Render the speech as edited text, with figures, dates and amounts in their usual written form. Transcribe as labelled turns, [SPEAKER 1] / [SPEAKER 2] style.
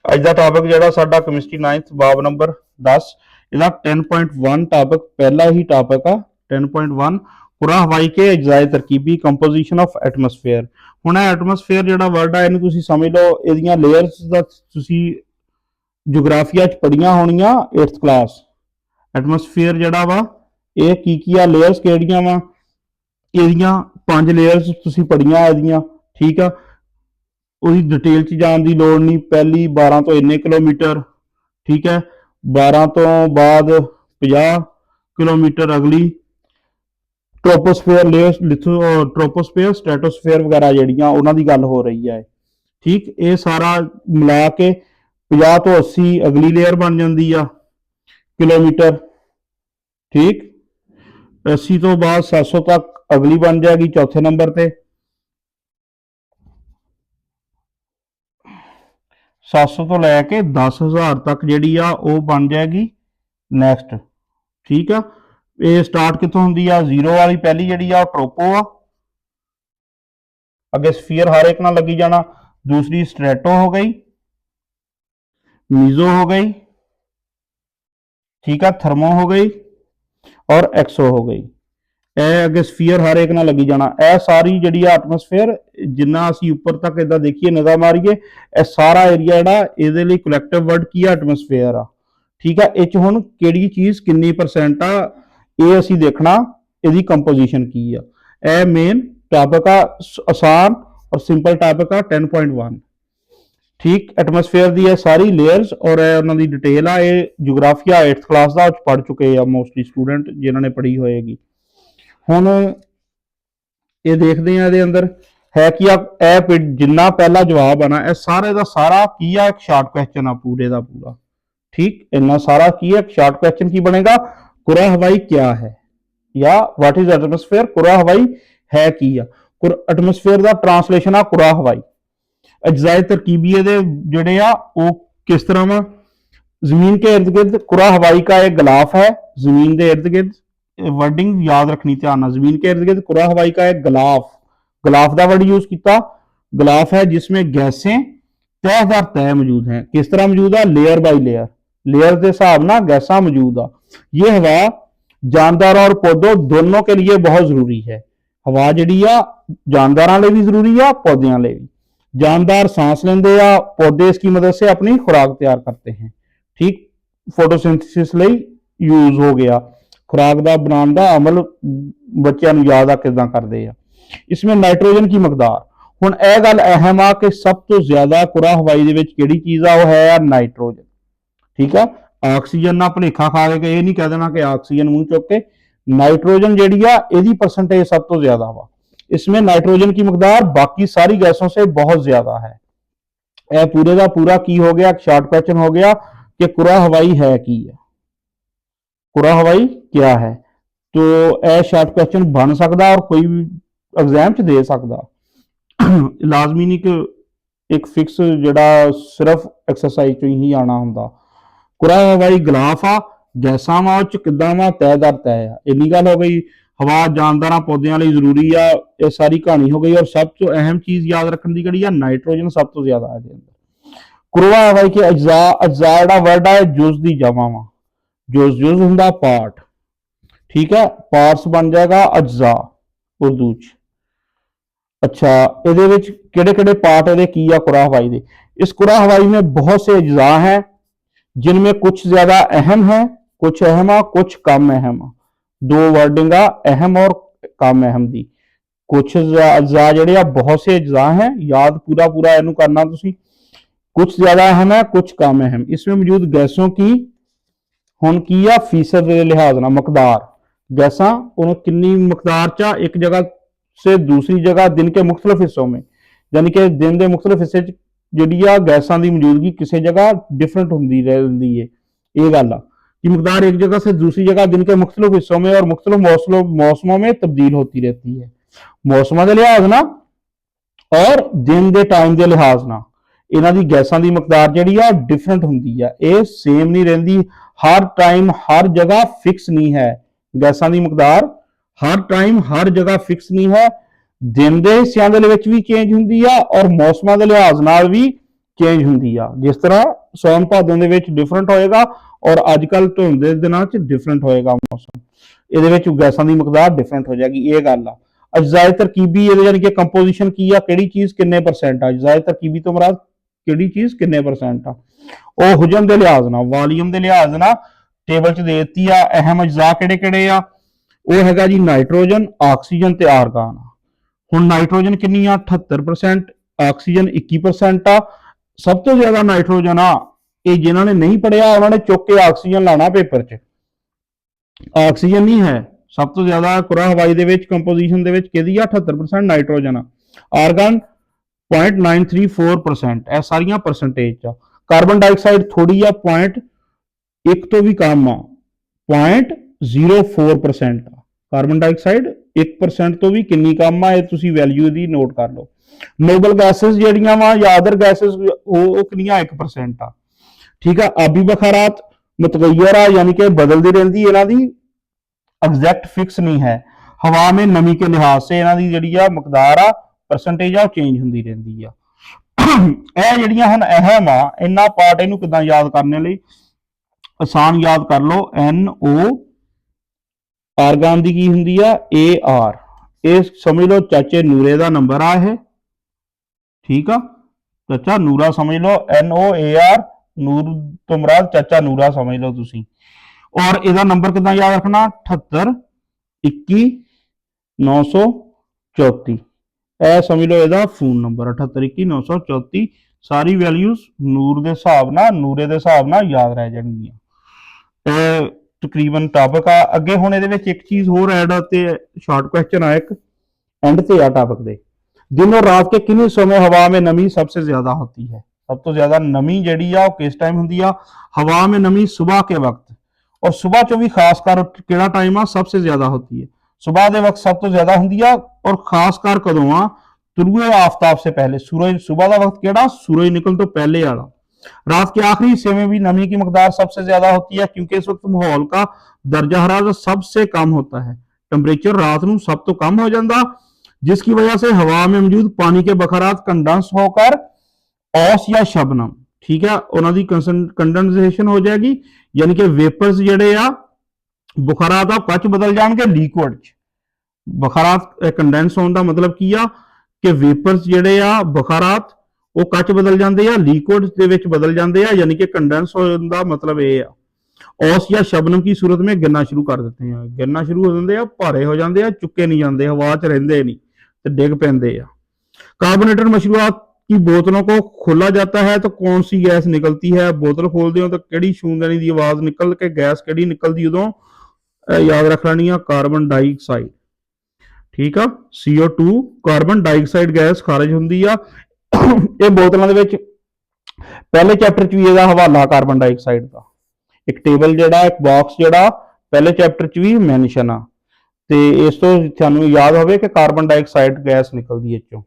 [SPEAKER 1] ਅੱਜ ਦਾ ਟॉपिक ਜਿਹੜਾ ਸਾਡਾ ਕੈਮਿਸਟਰੀ 9th ਬਾਬ ਨੰਬਰ 10 ਇਹਦਾ 10.1 ਟॉपिक ਪਹਿਲਾ ਹੀ ਟॉपिक ਆ 10.1 कुरा हवाई के अज्जाए तरकीबी कंपोजिशन ऑफ एटमोसफेयर। ਹੁਣ ਇਹ ਐਟਮੋਸਫੇਅਰ ਜਿਹੜਾ ਵਰਡ ਆ ਇਹਨੂੰ ਤੁਸੀਂ ਸਮਝ ਲਓ, ਇਹਦੀਆਂ ਲੇਅਰਸ ਦਾ ਤੁਸੀਂ ਜਿਓਗ੍ਰਾਫੀਆ ਚ ਪੜੀਆਂ ਹੋਣੀਆਂ 8th ਕਲਾਸ। ਐਟਮੋਸਫੇਅਰ ਜਿਹੜਾ ਵਾ ਇਹ ਕੀ ਆ, ਲੇਅਰਸ ਕਿਹੜੀਆਂ ਵਾ, ਇਹਦੀਆਂ 5 ਲੇਅਰਸ ਤੁਸੀਂ ਪੜੀਆਂ ਇਹਦੀਆਂ, ਠੀਕ ਆ। ਉਹਦੀ डिटेल ਚ ਜਾਣ ਦੀ ਲੋੜ ਨਹੀਂ। ਪਹਿਲੀ 12 ਤੋਂ ਇੰਨੇ ਕਿਲੋਮੀਟਰ, ਠੀਕ ਹੈ। 12 ਤੋਂ ਬਾਅਦ 50 ਕਿਲੋਮੀਟਰ ਅਗਲੀ ट्रोपोस्फेयर लेयर, ट्रोपोस्फेयर स्ट्रेटोस्फेयर वगैरह ਜਿਹੜੀਆਂ ਉਹਨਾਂ ਦੀ ਗੱਲ ਹੋ ਰਹੀ ਹੈ, ਠੀਕ। ਇਹ ਸਾਰਾ ਮਿਲਾ ਕੇ 50 ਤੋਂ 80 ਅਗਲੀ ਲੇਅਰ ਬਣ ਜਾਂਦੀ ਆ ਕਿਲੋਮੀਟਰ, ਠੀਕ। 80 ਤੋਂ ਬਾਅਦ 700 ਤੱਕ ਅਗਲੀ ਬਣ ਜਾਏਗੀ ਚੌਥੇ ਨੰਬਰ ਤੇ। 700 ਤੋਂ ਲੈ ਕੇ 10,000 ਤੱਕ ਜਿਹੜੀ ਆ ਉਹ ਬਣ ਜਾਏਗੀ ਨੈਕਸਟ, ਠੀਕ ਆ। ਇਹ ਸਟਾਰਟ ਕਿੱਥੋਂ ਹੁੰਦੀ ਆ, 0 ਵਾਲੀ ਪਹਿਲੀ ਜਿਹੜੀ ਆ ट्रोपो आ, ਅੱਗੇ स्फीयर हर एक ਨਾਲ ਲੱਗੀ ਜਾਣਾ। दूसरी स्ट्रेटो हो गई, मीजो हो गई, ठीक है, थर्मो हो गई और एक्सो हो गई। ਇਹ ਅੱਗੇ स्फीयर हर एक ਨਾਲ ਲੱਗੀ ਜਾਣਾ। ਇਹ ਸਾਰੀ ਜਿਹੜੀ ਆ ਐਟਮੋਸਫੇਅਰ ਜਿੰਨਾ ਅਸੀਂ ਉੱਪਰ ਤੱਕ ਇਦਾਂ ਦੇਖੀਏ, ਨਿਗਾਹ ਮਾਰੀਏ, ਇਹ ਸਾਰਾ ਏਰੀਆ ਜਿਹੜਾ ਇਹਦੇ ਲਈ ਕਲੈਕਟਿਵ ਵਰਡ ਕੀ ਆ, ਐਟਮੋਸਫੇਅਰ ਆ, ਠੀਕ ਆ। ਇਹ ਚ ਹੁਣ ਕਿਹੜੀ ਚੀਜ਼ ਕਿੰਨੀ ਪਰਸੈਂਟ ਆ ਇਹ ਅਸੀਂ ਦੇਖਣਾ, ਇਹਦੀ ਕੰਪੋਜੀਸ਼ਨ ਕੀ ਆ। ਇਹ ਮੇਨ ਟਾਪਿਕ ਆ, ਆਸਾਨ ਔਰ ਸਿੰਪਲ ਟਾਪਿਕ ਆ 10.1, ਠੀਕ। ਐਟਮੋਸਫੇਅਰ ਦੀ ਇਹ ਸਾਰੀ ਲੇਅਰਸ ਔਰ ਇਹ ਉਹਨਾਂ ਦੀ ਡਿਟੇਲ ਆ। ਇਹ ਜਿਓਗ੍ਰਾਫੀਆ 8th ਕਲਾਸ ਦਾ ਪੜ੍ਹ ਚੁੱਕੇ ਆ ਮੋਸਟਲੀ ਸਟੂਡੈਂਟ ਜਿਨ੍ਹਾਂ ਨੇ ਪੜ੍ਹੀ ਹੋਏਗੀ। ਹੁਣ ਇਹ ਦੇਖਦੇ ਆ ਇਹਦੇ ਅੰਦਰ ਹੈ ਕੀ ਆ। ਇਹ ਜਿੰਨਾ ਪਹਿਲਾ ਜਵਾਬ ਆਣਾ ਇਹ ਸਾਰੇ ਦਾ ਸਾਰਾ ਕੀ ਆ, ਇੱਕ ਸ਼ਾਰਟ ਕੁਐਸਚਨ ਆ ਪੂਰੇ ਦਾ ਪੂਰਾ, ਠੀਕ। ਇੰਨਾ ਸਾਰਾ ਕੀ ਹੈ, ਸ਼ਾर्ट क्वेश्चन की बनेगा, कुरा हवाई क्या है या व्हाट इज एटमोसफेयर, कुरा हवाई है की आ। एटमोसफेयर का ट्रांसलेशन आ कुरा हवाई। अज्जाए तरकीबी दे जिहड़े आ वो किस तरह वा, जमीन के इर्द गिर्द कुरा हवाई का एक गिलाफ है, जमीन के इर्द गिर्द, वर्डिंग याद रखनी ध्यान, जमीन के इर्द गिर्द कुरा हवाई का एक गिलाफ, गिलाफ का वर्ड यूज किया, गिलाफ है जिसमें गैसें तय दर तय मौजूद हैं। किस तरह मौजूद है, लेयर बाई लेयर, लेयर के हिसाब ना गैसा मौजूद आ। ये हवा जानदारों और पौधों दोनों के लिए बहुत जरूरी है। हवा जिहड़ी आ जानदारां लई भी जरूरी आ, पौधों लई भी। जानदार सांस लेंदे आ, पौधे इसकी मदद से अपनी खुराक तैयार करते हैं, ठीक। फोटोसिंथेसिस लई यूज हो गया, खुराक दा बनाउण दा अमल बच्चों नूं याद आ किदां करदे आ। इसमें नाइट्रोजन की मकदार, हुण इह गल अहम आ कि सब तो ज्यादा कुरा हवाई दे विच किहड़ी चीज आ, वो है नाइट्रोजन, ठीक है। ऑक्सीजन ना भुलेखा खा के ये नहीं कह देना कि ऑक्सीजन मुंह चुक के, नाइट्रोजन जिहड़ी आ इहदी परसेंटेज सब तो ज्यादा वा। इसमें नाइट्रोजन की मकदार बाकी सारी गैसों से बहुत ज्यादा है। यह पूरे का पूरा की हो गया, शॉर्ट क्वेश्चन हो गया कि कुरा हवाई है की है, कुरा हवाई क्या है। तो यह शॉर्ट क्वेश्चन बन सकता और कोई भी एग्जाम च दे सकता, लाजमी नहीं कि एक फिक्स जिहड़ा सिर्फ एक्सरसाइज चों ही आना हुंदा। कुरा हवाई गिलाफ आ, गैसां वा उह च किदां वा, तय दर तय आ। इन्नी गल हो गई। हवा जानदारां पौधों लई जरूरी आ, ये सारी कहानी हो गई। और सब तो अहम चीज याद रखने की कड़ी आ, नाइट्रोजन सब तो ज्यादा है। कुरा हवाई के अज्जा, अज्जा जिहड़ा वर्ड है जुज दी जमा वा, जुज हुंदा पार्ट, ठीक है। पार्ट्स बन जाएगा अज्जा उर्दू च। अच्छा, इहदे विच किहड़े-किहड़े पार्ट इहदे की आ कुरा हवाई दे। इस कुरा हवाई में बहुत से अज्जा हैं जिनमें कुछ ज्यादा अहम है, कुछ अहम आ, कुछ कम अहम आ। दो वर्डिंग आ अहम और कम अहम दी। कुछ अज्जा जिहड़े आ बहुत से अज्जा हैं, याद पूरा पूरा इहनूं करना तुसीं। कुछ ज्यादा अहम है, कुछ कम अहम। इसमें मौजूद गैसों की हुण की आ फीसद के लिहाज नाल मकदार, गैसां उन्होंने कितनी मकदार चा एक जगह से दूसरी जगह दिन के मुख्तलिफ हिस्सों में, यानी कि दिन के मुख्तलिफ हिस्से जिहड़ी आ गैसां की मौजूदगी किसी जगह डिफरेंट होंदी रहती है। ये गल आ कि मकदार एक जगह से दूसरी जगह दिन के मुख्तलिफ हिस्सों में और मुख्तलिफ मौसमों में तब्दील होती रहती है। मौसमों के लिहाज ना और दिन के टाइम के लिहाज ना इन्हां दी गैसां दी मकदार जिहड़ी आ डिफरेंट होंदी है। ये सेम नहीं रहिंदी, हर टाइम हर जगह फिक्स नहीं है। गैसां दी मकदार हर टाइम हर जगह फिक्स नहीं है। दिन के हिस्सों के भी चेंज होंदी आ और मौसमां के लिहाज नाल भी ਚੇਂਜ ਹੁੰਦੀ ਆ। ਜਿਸ ਤਰ੍ਹਾਂ ਸੌਣ ਭਾਦੋਂ ਦੇ ਵਿੱਚ ਡਿਫਰੈਂਟ ਹੋਏਗਾ ਔਰ ਅੱਜ ਕੱਲ ਧੁੰਦ ਦੇ ਦਿਨਾਂ 'ਚ ਡਿਫਰੈਂਟ ਹੋਏਗਾ ਮੌਸਮ, ਇਹਦੇ ਵਿੱਚ ਗੈਸਾਂ ਦੀ ਮਿਕਦਾਰ ਡਿਫਰੈਂਟ ਹੋ ਜਾਏਗੀ, ਇਹ ਗੱਲ ਆ। ਅਜਜ਼ਾਏ ਤਰਕੀਬੀ ਇਹਦੇ ਯਾਨੀ ਕਿ ਕੰਪੋਜੀਸ਼ਨ ਕੀ ਆ, ਕਿਹੜੀ ਚੀਜ਼ ਕਿੰਨੇ ਪਰਸੈਂਟ ਆ, ਅਜਜ਼ਾਏ ਤਰਕੀਬੀ ਤੋਂ ਮੁਰਾਦ ਕਿਹੜੀ ਚੀਜ਼ ਕਿੰਨੇ ਪਰਸੈਂਟ ਆ। ਉਹ ਹੁਜਮ ਦੇ ਲਿਹਾਜ਼ ਨਾਲ, ਵਾਲੀਅਮ ਦੇ ਲਿਹਾਜ਼ ਨਾਲ ਟੇਬਲ 'ਚ ਦੇ ਦਿੱਤੀ ਆ। ਅਹਿਮ ਅਜਜ਼ਾ ਕਿਹੜੇ ਕਿਹੜੇ ਆ, ਉਹ ਹੈਗਾ ਜੀ ਨਾਈਟ੍ਰੋਜਨ, ਆਕਸੀਜਨ ਤੇ ਆਰਗਨ। ਹੁਣ ਨਾਈਟ੍ਰੋਜਨ ਕਿੰਨੀ ਆ, 78%, ਆਕਸੀਜਨ 21% ਆ। ਸਭ ਤੋਂ ਜ਼ਿਆਦਾ ਨਾਈਟ੍ਰੋਜਨ ਆ, ਇਹ ਜਿਨ੍ਹਾਂ ਨੇ ਨਹੀਂ ਪੜਿਆ ਉਹਨਾਂ ਨੇ ਚੁੱਕ ਕੇ ਆਕਸੀਜਨ ਲਾਣਾ ਪੇਪਰ 'ਚ, ਆਕਸੀਜਨ ਨਹੀਂ ਹੈ। ਸਭ ਤੋਂ ਜ਼ਿਆਦਾ ਕੁਰਾ ਹਵਾਈ ਦੇ ਵਿੱਚ ਕੰਪੋਜੀਸ਼ਨ ਦੇ ਵਿੱਚ ਕਿਹਦੀ ਆ, 78% ਨਾਈਟ੍ਰੋਜਨ ਆ। ਆਰਗਨ 0.934%, ਇਹ ਸਾਰੀਆਂ ਪਰਸੈਂਟੇਜ ਆ। ਕਾਰਬਨ ਡਾਈਆਕਸਾਈਡ ਥੋੜੀ ਆ, 0.1 ਤੋਂ ਵੀ ਕਮ ਆ, 0.04% ਆ। ਕਾਰਬਨ ਡਾਈਆਕਸਾਈਡ 1% ਤੋਂ ਵੀ ਕਿੰਨੀ ਕਮ ਆ, ਇਹ ਤੁਸੀਂ ਵੈਲਿਊ ਦੀ ਨੋਟ ਕਰ ਲਓ। ਨੋਬਲ ਗੈਸਸ ਜਿਹੜੀਆਂ ਵਾ ਜਾਂ ਅਦਰ ਗੈਸਸ ਉਹ ਕਿੰਨੀਆਂ 1% ਆ। ਠੀਕ ਆ। ਆਬੀ ਬਖਾਰਾਤ मुतगैर आ, यानी कि बदलती रहती, इन्हां दी एग्जैक्ट फिक्स नहीं है। हवा में नमी के लिहाज से इन्हां दी जिहड़ी आ मकदार आ परसेंटेज आ चेंज होंदी रहती आ। ਇਹ ਜਿਹੜੀਆਂ ਹਨ ਅਹਿਮ ਆ, ਇੰਨਾ ਪਾਰਟ ਇਹਨੂੰ ਕਿਦਾਂ ਯਾਦ ਕਰਨੇ ਲਈ ਆਸਾਨ ਯਾਦ ਕਰ ਲਓ। NO ਆਰਗਨ ਦੀ ਕੀ ਹੁੰਦੀ ਆ, AR। ਇਹ ਸਮਝ ਲਓ ਚਾਚੇ ਨੂਰੇ ਦਾ ਨੰਬਰ ਆ ਇਹ, ਠੀਕ ਆ। ਚਾਚਾ ਨੂਰਾ ਸਮਝ ਲਓ, NOAR, ਨੂਰ ਤੋਂ ਮੁਰਾਦ ਚਾਚਾ ਨੂਰਾ ਸਮਝ ਲਓ ਤੁਸੀਂ। ਔਰ ਇਹਦਾ ਨੰਬਰ ਕਿਦਾਂ ਯਾਦ ਰੱਖਣਾ, 78 21 934। ਇਹ ਸਮਝ ਲਓ ਇਹਦਾ ਫੋਨ ਨੰਬਰ 78 21 934। ਸਾਰੀ ਵੈਲਿਊਜ਼ ਨੂਰ ਦੇ ਹਿਸਾਬ ਨਾਲ, ਨੂਰੇ ਦੇ ਹਿਸਾਬ ਨਾਲ ਯਾਦ ਰਹਿ ਜਾਣਗੀਆਂ। ਇਹ ਤਕਰੀਬਨ ਟਾਪਿਕ ਆ। ਅੱਗੇ ਹੁਣ ਇਹਦੇ ਵਿੱਚ ਇੱਕ ਚੀਜ਼ ਹੋਰ ਐਡ ਆ ਤੇ ਸ਼ਾਰਟ ਕੁਐਸਚਨ ਆ ਇੱਕ एंड से टॉपिक दे। दिन और रात के किन्हीं समय हवा में नमी सबसे ज्यादा होती है। सब तो ज्यादा नमी जी किस टाइम होंगी आ, हवा में नमी सुबह के वक्त, और सुबह चो भी खासकर केड़ा टाइम आ सबसे ज्यादा होती है। सुबह के वक्त सब तो ज्यादा होंगी आ, और खासकर कदों आ, तुलुए आफ्ताब से पहले। सूरज सुबह का वक्त केड़ा, सूरज निकल तो पहले वाला। रात के आखिरी हिस्से में भी नमी की मकदार सबसे ज्यादा होती है, क्योंकि इस वक्त माहौल का दर्जा हरारत सबसे कम होता है। टेंपरेचर रात को सब तो कम हो जाता, जिसकी वजह से हवा में मौजूद पानी के बखरात कंडेंस होकर औस या शबनम, ठीक है, उन्होंने कंडेंसेशन हो जाएगी, यानी कि वेपर्स जेडे आ बुखारात आ कच बदल जाएंगे लिक्विड च। बुखारात कंडेंस होने का मतलब की आ कि वेपर्स जेडे आ बुखारात वो कच बदल जाते हैं, लिक्विड दे विच बदल जाते हैं, यानी कि कंडेंस होने का मतलब ये आ। औस या शबनम की सूरत में गिरना शुरू कर देते हैं, गिरना शुरू हो जाते हैं, भारे हो जाते हैं, चुके नहीं जाते, हवा च रहिंदे नहीं, डिग पैंदे आ। कार्बोनेटेड मशरूबात की बोतलों को खोला जाता है तो कौन सी गैस निकलती है, बोतल खोलते हो तो केड़ी छूंदनी की आवाज निकल के गैस केड़ी निकलती उदों, याद रख लेनी है, कार्बन डाइऑक्साइड, ठीक है। CO2 कार्बन डाइऑक्साइड गैस खारिज होंदी आ। ये बोतलों दे विच पहले चैप्टर च भी इसदा हवाला कार्बन डाइऑक्साइड का, एक टेबल जिहड़ा एक बॉक्स जिहड़ा पहले चैप्टर च भी मैंशन आ। ਤੇ ਇਸ ਤੋਂ ਤੁਹਾਨੂੰ ਯਾਦ ਹੋਵੇ ਕਿ ਕਾਰਬਨ ਡਾਈਆਕਸਾਈਡ ਗੈਸ ਨਿਕਲਦੀ ਹੈ ਚੋਂ।